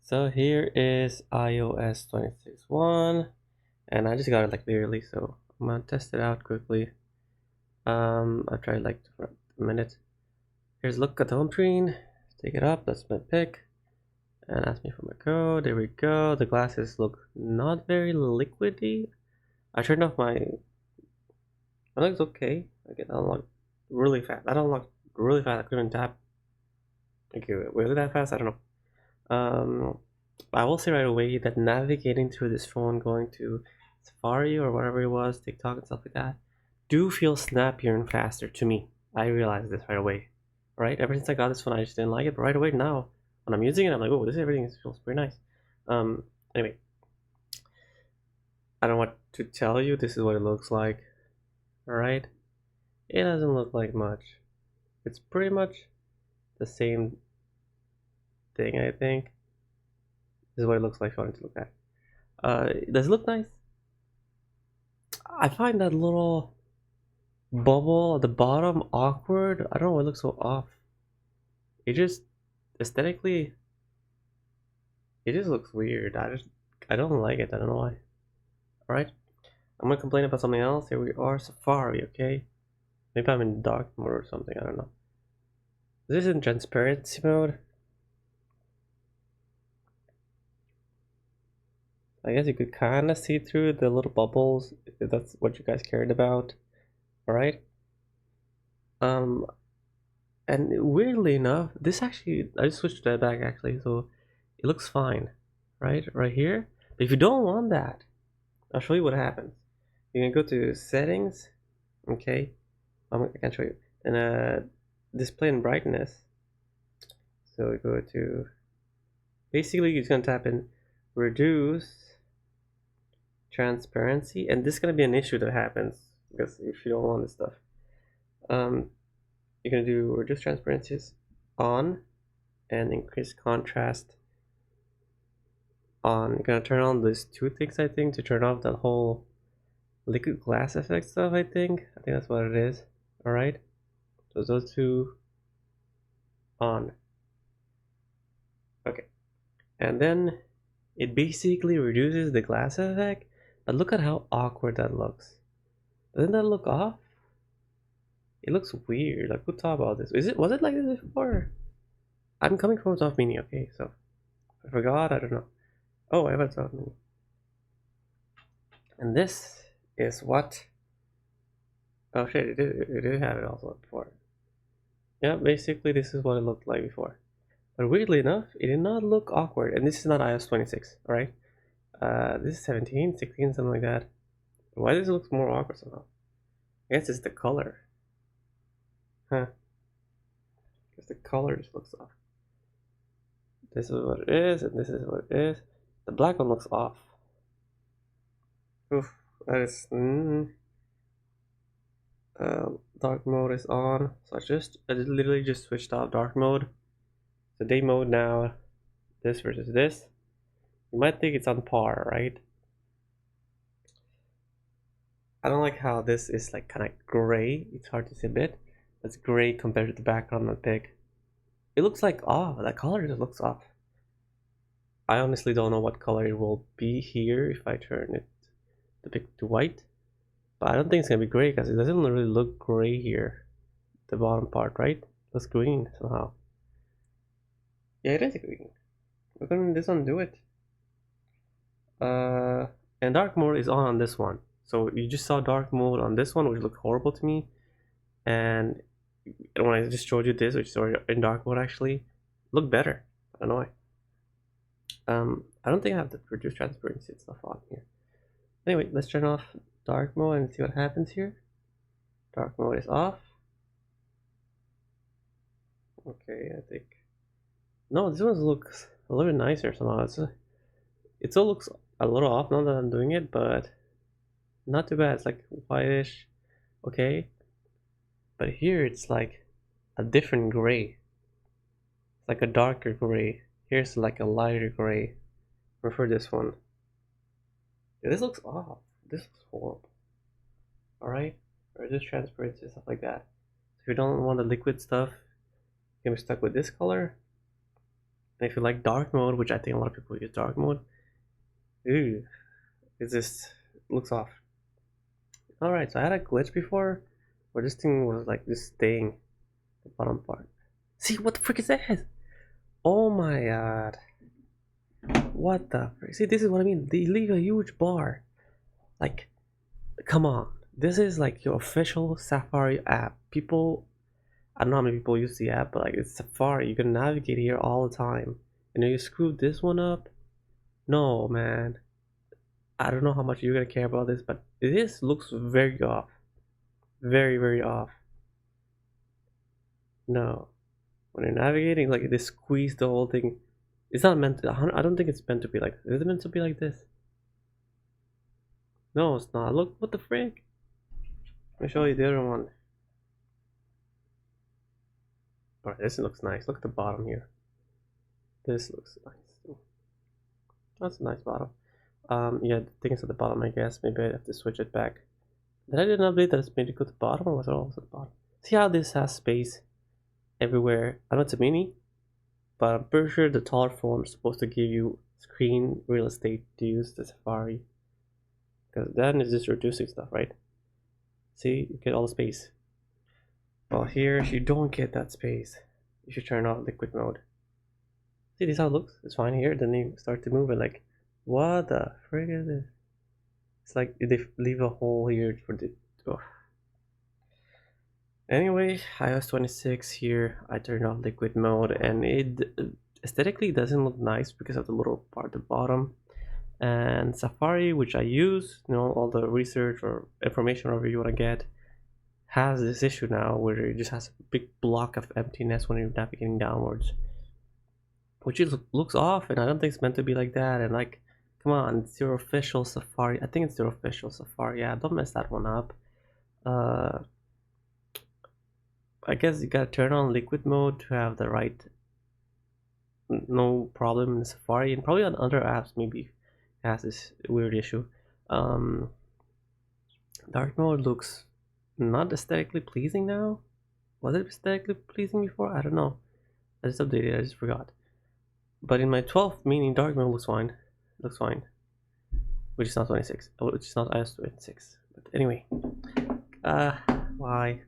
So here is iOS 26.1, and I just got it like literally, so I'm gonna test it out quickly. I've tried like for a minute. Here's look at the home screen. Take it up, that's my pick, and ask me for my code. There we go. The glasses look not very liquidy. I turned off my. It looks okay. I can unlock really fast. I don't unlock really fast. I couldn't tap. Okay, was it that fast? I don't know. I will say right away that navigating through this phone, going to Safari or whatever it was, TikTok and stuff like that, do feel snappier and faster to me. I realized this right away. Right? Ever since I got this phone, I just didn't like it, but right away now, when I'm using it, I'm like, oh, this everything feels pretty nice. Anyway, I don't want to tell you this is what it looks like. Alright? It doesn't look like much. It's pretty much the same thing, I think. This is what it looks like if you want to look at. Does it look nice? I find that little bubble at the bottom awkward. I don't know, it looks so off. It just aesthetically, it just looks weird. I don't like it. I don't know why. All right, I'm gonna complain about something else. Here we are, Safari. Okay, maybe I'm in dark mode or something. I don't know. This is in transparency mode. I guess you could kind of see through the little bubbles if that's what you guys cared about. All right. Um, and weirdly enough, this actually I just switched that back actually, so it looks fine, right here. But if you don't want that, I'll show you what happens. You can go to settings, okay. I can show you. And display and brightness. So we go to basically you're just gonna tap in reduce transparency, and this is gonna be an issue that happens because if you don't want this stuff, um, you're gonna do reduce transparencies on and increase contrast on. You're gonna turn on these two things, I think, to turn off that whole liquid glass effect stuff. I think that's what it is. All right, so those two on. Okay, and then it basically reduces the glass effect, but look at how awkward that looks. Doesn't that look off? It looks weird. Like, who thought about this? Was it like this before? I'm coming from a soft mini, okay, so I forgot, I don't know. Oh, I have a soft mini. And this is what, oh shit, it did have it also before. Yeah, basically this is what it looked like before. But weirdly enough, it did not look awkward. And this is not iOS 26, alright? This is 17, 16, something like that. Why does it look more awkward somehow? I guess it's the color. Huh. Because the color just looks off. This is what it is, and this is what it is. The black one looks off. Oof, that is. Dark mode is on. So I literally just switched off dark mode. So day mode now. This versus this. You might think it's on par, right? I don't like how this is like kind of gray. It's hard to see a bit. It's gray compared to the background on the pic. It looks like off. That color just looks off. I honestly don't know what color it will be here if I turn it the pic to white. But I don't think it's gonna be gray because it doesn't really look gray here. The bottom part, right? It looks green somehow. Yeah, it is green. We're gonna this one do it. And dark mode is on this one. So you just saw dark mode on this one, which looked horrible to me. And when I just showed you this, which is already in dark mode, actually looked better. I don't know why. I don't think I have to reduce transparency and stuff on here. Anyway, let's turn off dark mode and see what happens here. Dark mode is off. Okay, I think. No, this one looks a little bit nicer somehow. It still looks a little off now that I'm doing it, but not too bad. It's like whitish, okay. But here it's like a different gray. It's like a darker gray. Here's like a lighter gray. Prefer this one. Yeah, this looks off. This looks horrible. Alright? Or just transparency, stuff like that. So if you don't want the liquid stuff, you can be stuck with this color. And if you like dark mode, which I think a lot of people use dark mode, ooh, it just looks off. Alright, so I had a glitch before where this thing was like just staying the bottom part. See, what the frick is that? Oh my god. What the frick? See, this is what I mean. They leave a huge bar. Like, come on. This is like your official Safari app. People, I don't know how many people use the app, but like it's Safari. You can navigate here all the time. And then you screw this one up. No, man. I don't know how much you're gonna care about this, but this looks very off. Very, very off. No. When you're navigating, like they squeeze the whole thing. It's not meant to, I don't think it's meant to be like this. Is it meant to be like this? No, it's not. Look, what the frick? Let me show you the other one. Alright, this looks nice. Look at the bottom here. This looks nice. That's a nice bottom. Yeah, the thing is at the bottom, I guess. Maybe I have to switch it back. Did I do an update that it's made it go to the bottom, or was it always at the bottom? See how this has space everywhere? I know it's a mini, but I'm pretty sure the taller phone is supposed to give you screen real estate to use the Safari. Because then it's just reducing stuff, right? See, you get all the space. Well, here you don't get that space. You should turn off liquid mode. See, this is how it looks. It's fine here. Then you start to move it like, what the frick is this? It's like they leave a hole here for the. Oh. Anyway, iOS 26 here. I turned off liquid mode, and it aesthetically doesn't look nice because of the little part at the bottom. And Safari, which I use, all the research or information or you want to get, has this issue now where it just has a big block of emptiness when you're navigating downwards, which looks off, and I don't think it's meant to be like that. And like, come on, it's your official Safari. I think it's your official Safari. Yeah, don't mess that one up. I guess you gotta turn on liquid mode to have the right, no problem in Safari, and probably on other apps maybe has this weird issue. Dark mode looks not aesthetically pleasing now. Was it aesthetically pleasing before? I don't know. I just updated. I just forgot. But in my 12th mini, dark mode looks fine. Looks fine. Which is not 26. Which is not iOS 26. But anyway. Why?